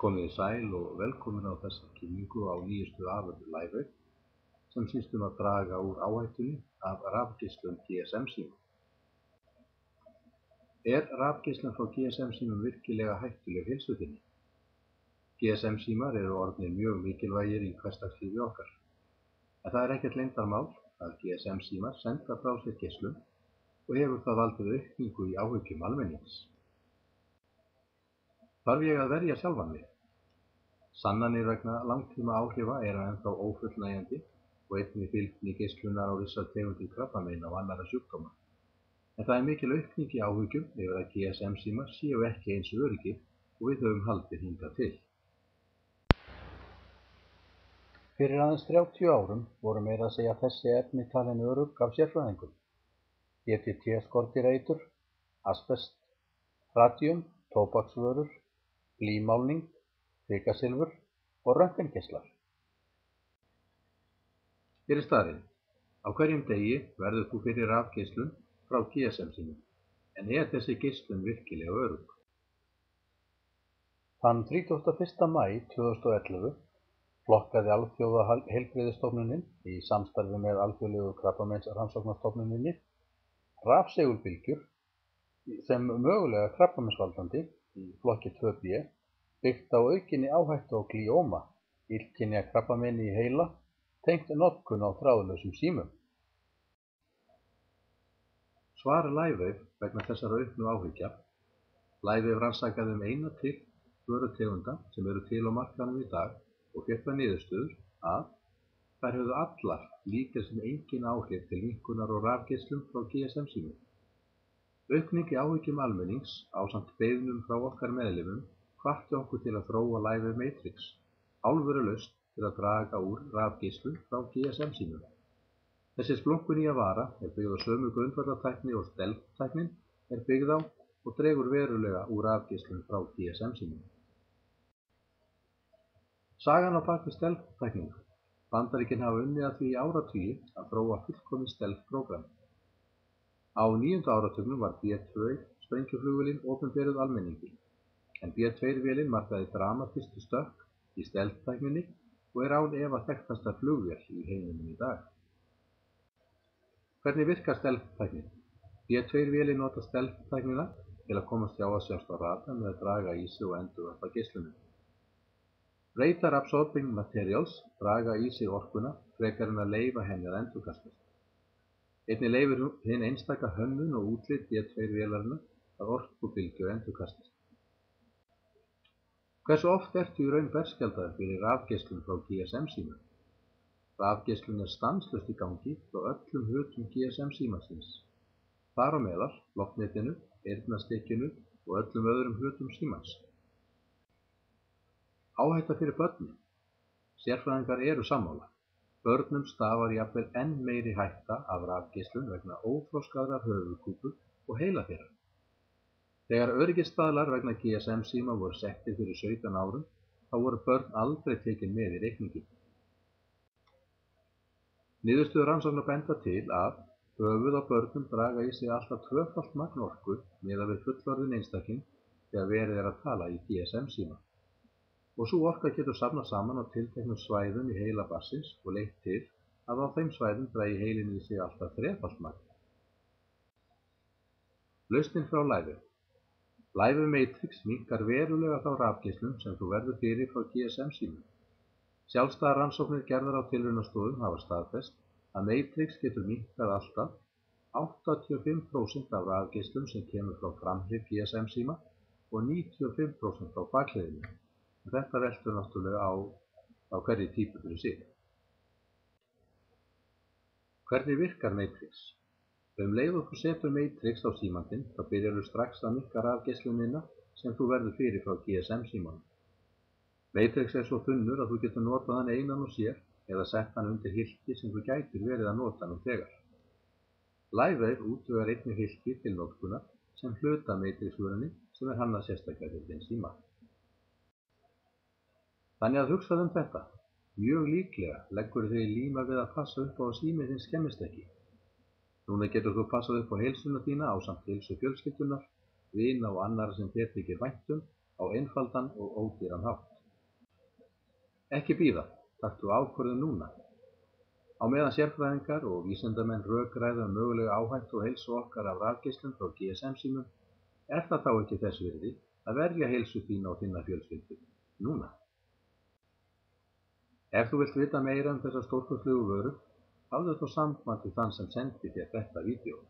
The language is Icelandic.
Komið sæl og velkomin á þessa kynningu á nýjustu afurðum Livewave sem snýst að draga úr áhættunni af rafgeislun GSM-síma. Er rafgeislun frá GSM-símum virkilega hættuleg heilsu þinni? GSM-símar eru orðnir mjög mikilvægir í hversdagslífi okkar. En það er ekkert leyndarmál að GSM-símar senda frá sér geislun og hefur það valdið aukningu í áhyggjum almennings. Þarf ég að verja sjálfan mig? Sannanir vegna langtíma áhrifa eru ennþá ófullnægjandi og einnig fylgni geislunar á vissar tegundir krabbameina og annarra sjúkdóma. En það er mikil aukning í áhyggjum yfir að GSM-símar séu ekki eins öruggir og við höfum haldið hingað til. Fyrir aðeins 30 árum voru meira að segja þessi efni talin örugg af sérfræðingum. DDT-skordýraeitur, asbest, radíum, tóbaksvörur, blýmálning, kvikasilfur og röntgengeislar. Hér er staðreynd. Á hverjum degi verður þú fyrir rafgeislun frá GSM-símum. En er þessi geislun virkilega örugg? Þann 31. maí 2011 flokkaði Alþjóðaheilbrigðisstofnunin í samstarfi með Alþjóðlegu krabbameinsrannsóknastofnuninni rafsegulbylgjur sem mögulega krabbameinsvaldandi í flokki 2B byggt á aukinni áhættu á glíóma, illkynja krabbameini í heila, tengt notkun á þráðlausum símum. Svar Livewave vegna þessara auknu áhyggja. Livewave rannsakaði eina til vörutegunda sem eru til á markaðnum í dag og fékk það niðurstöður að þær höfðu allar lítil sem engin áhrif til minnkunar og rafgeislun frá GSM-símum. Aukning í áhyggjum almennings ásamt beiðnum frá okkar meðlimum hvatti okkur til að þróa Livewave Matrix, alvöru lausn til að draga úr rafgeislun frá GSM-símum. Þessi splunkunýja vara er byggð á sömu grundvallartækni og stealth-tæknin er byggð á og dregur verulega úr rafgeislun frá GSM-símum. Sagan á bak við stealth-tæknina. Bandaríkin hafa unnið að því í áratugi að þróa fullkomið stealth-prógram. Á 9. áratugnum var B2 sprengjuflugvélin opinberuð almenningi, en B2-vélin markaði dramatísku stökk í stealth-tækninni og er án efa þekktasta flugvél í heiminum í dag. Hvernig virkar stealth-tæknin? B2-vélin notar stealth-tæknina til að komast hjá að sjást á radar með að draga í sig og endurvarpa geislunum. Radar absorbing materials draga í sig orkuna frekar en að leyfa henni að endurkastast. Einnig leyfir hinn einstaka hönnun og útlit B2-vélarinnar að orkubylgju endurkastast. Hversu oft ertu í raun berskjaldaður fyrir rafgeislun frá GSM-símum? Rafgeislun er stanslaust í gangi frá öllum hlutum GSM-símasins. Þar á meðal loftnetinu, eyrnastykkinu og öllum öðrum hlutum símans. Áhætta fyrir börnin. Sérfræðingar eru sammála. Börnum stafar jafnvel enn meiri hætta af rafgeislun vegna óþroskaðrar höfuðkúpu og heila þeirra. Þegar öryggisstaðlar vegna GSM-síma voru settir fyrir 17 árum, þá voru börn aldrei tekin með í reikningin. Niðurstöður rannsókna benda til að höfuð á börnum draga í sig alltaf 2-falt magn orku miðað við fullorðinn einstakling þegar verið er að tala í GSM-síma. Og sú orka getur safnað saman á tilteknum svæðum í heila barnsins og leitt til að á þeim svæðum dragi heilinn í sig alltaf 3-falt magn. Lausnin frá Livewave. Livewave Matrix minnkar verulega þá rafgeislun sem þú verður fyrir frá GSM-símum. Sjálfstæðar rannsóknir gerðar á tilraunastofum hafa staðfest að Matrix getur minnkað alltaf 85% af rafgeislun sem kemur frá framhlið GSM-síma og 95% frá bakhliðinu. Þetta veltur náttúrulega á hverri típu fyrir sig. Hvernig virkar Matrix? Leið og þú setur Matrix á símantinn, þá byrjarðu strax að minnka rafgeislunina sem þú verður fyrir frá GSM-símanum. Matrix er svo þunnur að þú getur notað hann einan og sér eða sett hann undir hylki sem þú gætir verið að nota nú þegar. Livewave útvegar einnig hylki til notkunar sem hluta Matrix-vörunni sem er hannað sérstaklega fyrir þinn síma. Þannig að hugsaðu þetta. Mjög líklega leggur þig í líma við að passa upp á að síminn þinn skemmist ekki. Núna getur þú passað upp á heilsuna þína ásamt heilsu fjölskyldunnar, vina og annarra sem þér þykir vænt um á einfaldan og ódýran hátt. Ekki bíða, taktu ákvörðun núna. Á meðan sérfræðingar og vísindamenn rökræða mögulega áhættu og heilsu okkar af rafgeislun frá GSM-símum, það þá ekki þess virði að verja heilsu þína og þinna fjölskyldu núna? Ef þú vilt vita meira þessa stórkostlegu vöru, hafðu þá samband við þann sem sendi þér þetta vídeó.